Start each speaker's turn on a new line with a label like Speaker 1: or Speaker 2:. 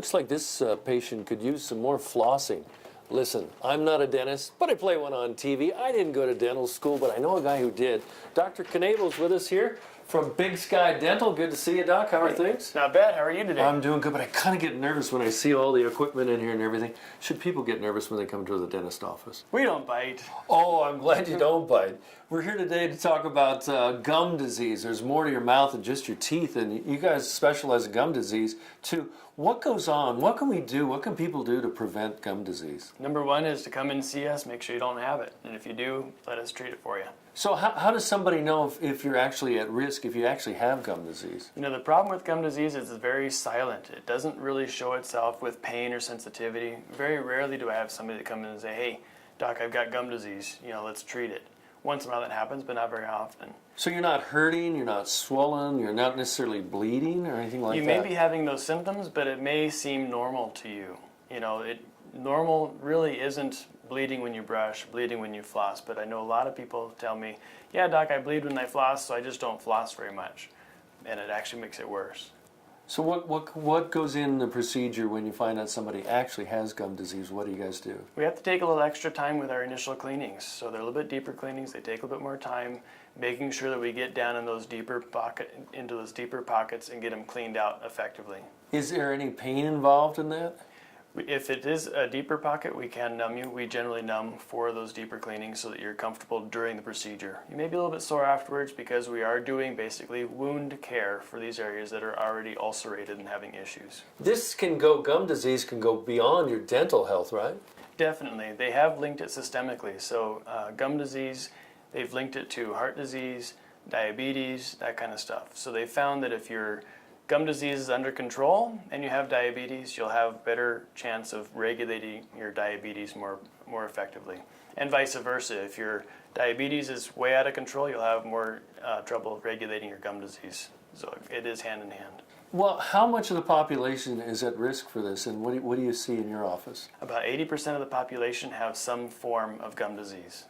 Speaker 1: Looks like this patient could use some more flossing. Listen, I'm not a dentist, but I play one on TV. I didn't go to dental school, but I know a guy who did. Dr. Knabel's with us here from Big Sky Dental. Good to see you, Doc. How are things?
Speaker 2: Not bad. How are you today?
Speaker 1: I'm doing good, but I kind of get nervous when I see all the equipment in here and everything. Should people get nervous when they come to the dentist office?
Speaker 2: We don't bite.
Speaker 1: Oh, I'm glad you don't bite. We're here today to talk about gum disease. There's more to your mouth than just your teeth, and you guys specialize in gum disease too. What goes on? What can we do? What can people do to prevent gum disease?
Speaker 2: Number one is to come and see us, make sure you don't have it. And if you do, let us treat it for you.
Speaker 1: So how does somebody know if you're actually at risk, if you actually have gum disease?
Speaker 2: You know, the problem with gum disease is it's very silent. It doesn't really show itself with pain or sensitivity. Very rarely do I have somebody that come in and say, hey, doc, I've got gum disease. You know, let's treat it. Once in a while that happens, but not very often.
Speaker 1: So you're not hurting, you're not swollen, you're not necessarily bleeding or anything like that?
Speaker 2: You may be having those symptoms, but it may seem normal to you. You know, normal really isn't bleeding when you brush, bleeding when you floss, but I know a lot of people tell me, yeah, doc, I bleed when I floss, so I just don't floss very much. And it actually makes it worse.
Speaker 1: So what goes in the procedure when you find out somebody actually has gum disease? What do you guys do?
Speaker 2: We have to take a little extra time with our initial cleanings. So they're a little bit deeper cleanings. They take a little bit more time, making sure that we get down in those into those deeper pockets and get them cleaned out effectively.
Speaker 1: Is there any pain involved in that?
Speaker 2: If it is a deeper pocket, we can numb you. We generally numb for those deeper cleanings so that you're comfortable during the procedure. You may be a little bit sore afterwards because we are doing basically wound care for these areas that are already ulcerated and having issues.
Speaker 1: Gum disease can go beyond your dental health, right?
Speaker 2: Definitely. They have linked it systemically. So gum disease, they've linked it to heart disease, diabetes, that kind of stuff. So they found that if your gum disease is under control and you have diabetes, you'll have better chance of regulating your diabetes more effectively. And vice versa. If your diabetes is way out of control, you'll have more trouble regulating your gum disease. So it is hand in hand.
Speaker 1: Well, how much of the population is at risk for this, and what do you see in your office?
Speaker 2: About 80% of the population have some form of gum disease.